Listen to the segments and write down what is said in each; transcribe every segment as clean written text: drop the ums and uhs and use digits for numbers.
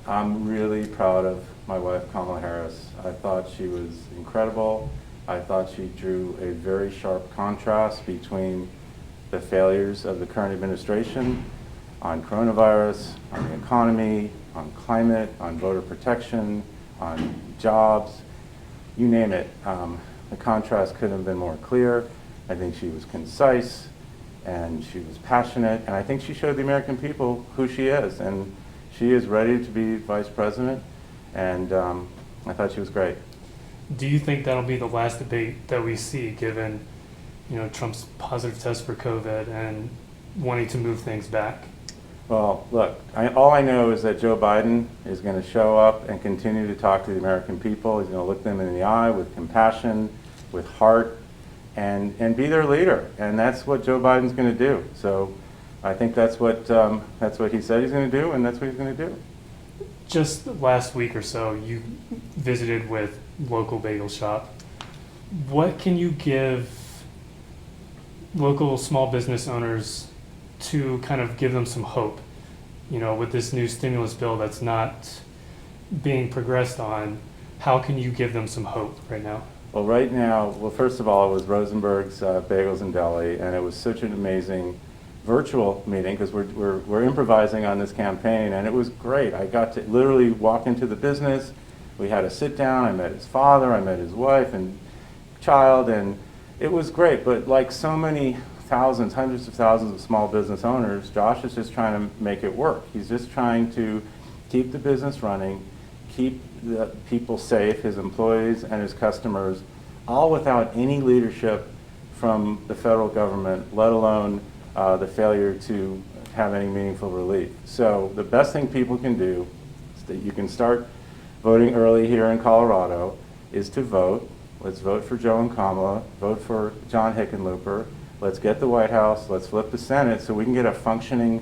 I'm really proud of my wife, Kamala Harris. I thought she was incredible. I thought she drew a very sharp contrast between the failures of the current administration on coronavirus, on the economy, on climate, on voter protection, on jobs, you name it. The contrast couldn't have been more clear. I think she was concise and she was passionate, and I think she showed the American people who she is, and she is ready to be vice president, and I thought she was great. Do you think that'll be the last debate that we see, given Trump's positive test for COVID and wanting to move things back? Well, look, all I know is that Joe Biden is going to show up and continue to talk to the American people. He's going to look them in the eye with compassion, with heart, and be their leader. And that's what Joe Biden's going to do. So I think that's what he said he's going to do, and that's what he's going to do. Just last week or so, you visited with local bagel shop. What can you give local small business owners to kind of give them some hope, with this new stimulus bill that's not being progressed on? How can you give them some hope right now? Well, right now, first of all, it was Rosenberg's Bagels and Deli, and it was such an amazing virtual meeting because we're improvising on this campaign, and it was great. I got to literally walk into the business. We had a sit down. I met his father. I met his wife and child, and it was great. But like so many thousands, hundreds of thousands of small business owners, Josh is just trying to make it work. He's just trying to keep the business running, keep the people safe, his employees and his customers, all without any leadership from the federal government, let alone the failure to have any meaningful relief. So the best thing people can do is that you can start voting early here in Colorado is to vote. Let's vote for Joe and Kamala, vote for John Hickenlooper. Let's get the White House, let's flip the Senate so we can get a functioning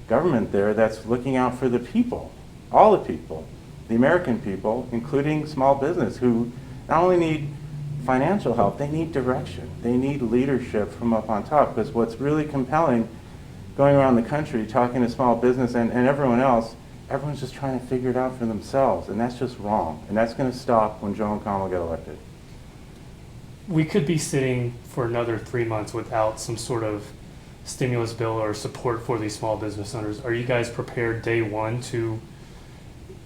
government there that's looking out for the people, all the people, the American people, including small business, who not only need financial help, they need direction. They need leadership from up on top, because what's really compelling, going around the country, talking to small business and everyone else, everyone's just trying to figure it out for themselves, and that's just wrong. And that's going to stop when Joe and Kamala get elected. We could be sitting for another 3 months without some sort of stimulus bill or support for these small business owners. Are you guys prepared day one to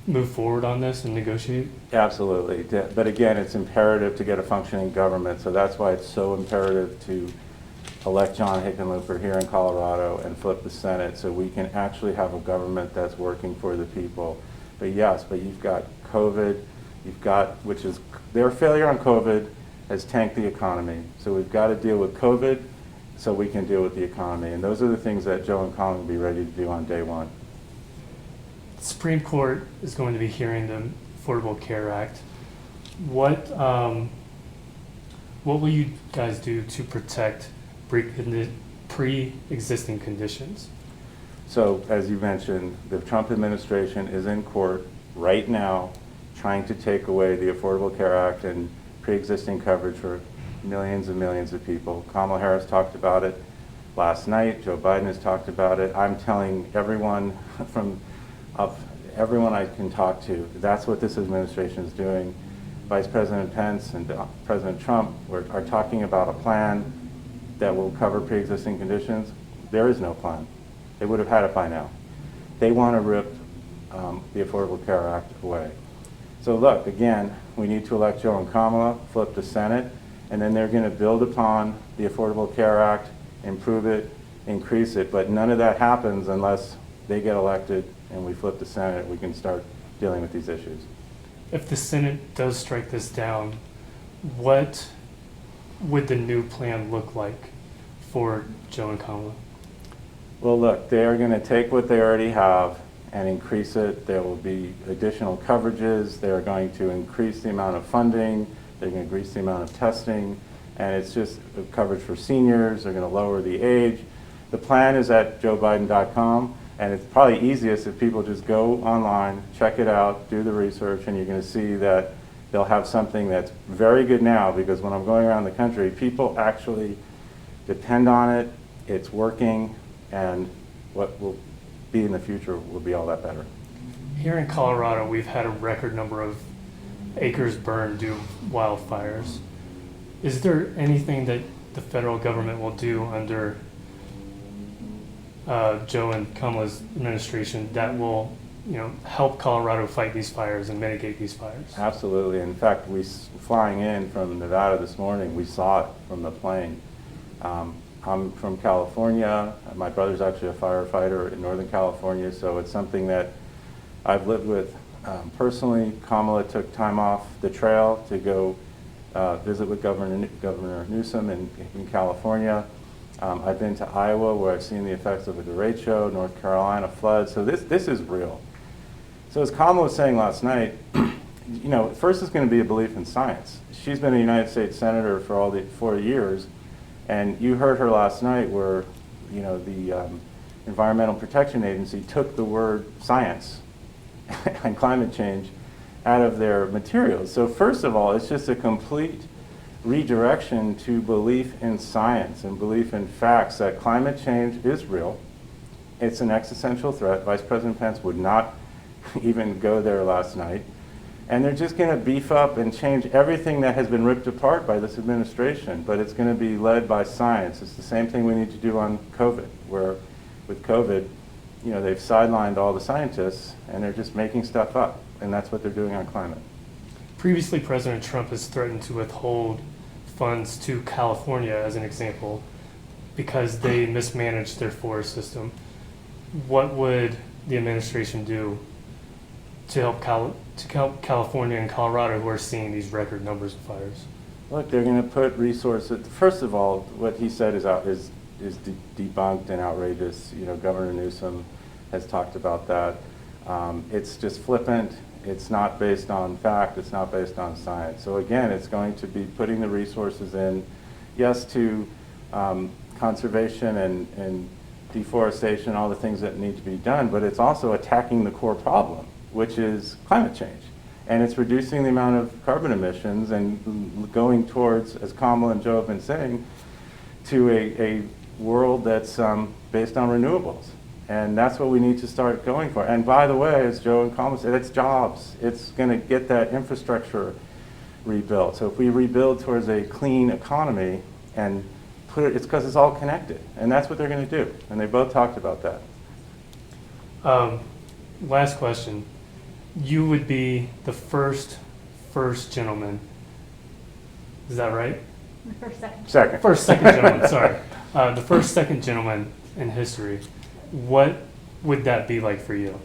move forward on this and negotiate? Absolutely. But again, it's imperative to get a functioning government, so that's why it's so imperative to elect John Hickenlooper here in Colorado and flip the Senate so we can actually have a government that's working for the people. But yes, you've got COVID, which is their failure on COVID has tanked the economy. So we've got to deal with COVID so we can deal with the economy. And those are the things that Joe and Colin will be ready to do on day one. The Supreme Court is going to be hearing the Affordable Care Act. What will you guys do to protect pre-existing conditions? So as you mentioned, the Trump administration is in court right now trying to take away the Affordable Care Act and pre-existing coverage for millions and millions of people. Kamala Harris talked about it last night. Joe Biden has talked about it. I'm telling everyone everyone I can talk to, that's what this administration is doing. Vice President Pence and President Trump are talking about a plan that will cover pre-existing conditions. There is no plan. They would have had it by now. They want to rip the Affordable Care Act away. So look, again, we need to elect Joe and Kamala, flip the Senate, and then they're going to build upon the Affordable Care Act, improve it, increase it. But none of that happens unless they get elected and we flip the Senate. We can start dealing with these issues. If the Senate does strike this down, what would the new plan look like for Joe and Kamala? Well, look, they are going to take what they already have and increase it. There will be additional coverages. They are going to increase the amount of funding. They're going to increase the amount of testing. And it's just coverage for seniors. They're going to lower the age. The plan is at joebiden.com. And it's probably easiest if people just go online, check it out, do the research, and you're going to see that they'll have something that's very good now, because when I'm going around the country, people actually depend on it, it's working, and what will be in the future will be all that better. here in Colorado, we've had a record number of acres burned due to wildfires. Is there anything that the federal government will do under Joe and Kamala's administration that will, help Colorado fight these fires and mitigate these fires? Absolutely. In fact, flying in from Nevada this morning, we saw it from the plane. I'm from California. My brother's actually a firefighter in Northern California, so it's something that I've lived with personally. Kamala took time off the trail to go visit with Governor Newsom in California. I've been to Iowa, where I've seen the effects of a derecho, North Carolina flood. So this is real. So as Kamala was saying last night, first it's going to be a belief in science. She's been a United States Senator for all the 4 years, and you heard her last night where, the Environmental Protection Agency took the word science and climate change out of their materials. So first of all, it's just a complete redirection to belief in science and belief in facts that climate change is real. It's an existential threat. Vice President Pence would not even go there last night. And they're just going to beef up and change everything that has been ripped apart by this administration, but it's going to be led by science. It's the same thing we need to do on COVID, where with COVID, they've sidelined all the scientists and they're just making stuff up, and that's what they're doing on climate. Previously, President Trump has threatened to withhold funds to California, as an example, because they mismanaged their forest system. What would the administration do to help California and Colorado, who are seeing these record numbers of fires? Look, they're going to put resources. First of all, what he said is debunked and outrageous. Governor Newsom has talked about that. It's just flippant. It's not based on fact. It's not based on science. So again, it's going to be putting the resources in, yes, to conservation and deforestation, all the things that need to be done, but it's also attacking the core problem, which is climate change. And it's reducing the amount of carbon emissions and going towards, as Kamala and Joe have been saying, to a world that's based on renewables. And that's what we need to start going for. And by the way, as Joe and Kamala said, it's jobs. It's going to get that infrastructure rebuilt. So if we rebuild towards a clean economy and it's because it's all connected. And that's what they're going to do. And they both talked about that. Last question. You would be the first gentleman. Is that right? The first second. Second. First second gentleman, sorry. The first second gentleman in history. What would that be like for you?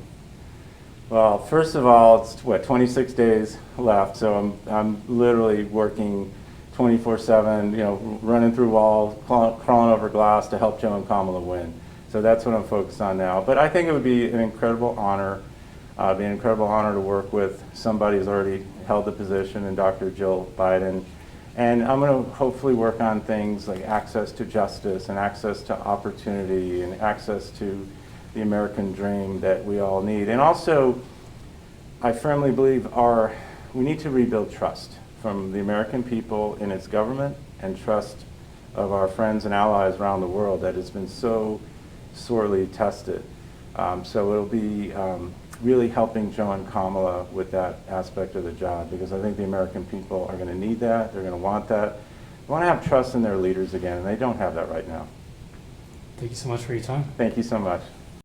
Well, first of all, it's 26 days left, so I'm literally working 24/7, running through walls, crawling over glass to help Joe and Kamala win. So that's what I'm focused on now. But I think it would be an incredible honor. It'd be an incredible honor to work with somebody who's already held the position, in Dr. Jill Biden. And I'm going to hopefully work on things like access to justice and access to opportunity and access to the American dream that we all need. And also, I firmly believe we need to rebuild trust from the American people in its government and trust of our friends and allies around the world that has been so sorely tested. So it'll be really helping Joe and Kamala with that aspect of the job, because I think the American people are going to need that. They're going to want that. They want to have trust in their leaders again, and they don't have that right now. Thank you so much for your time. Thank you so much.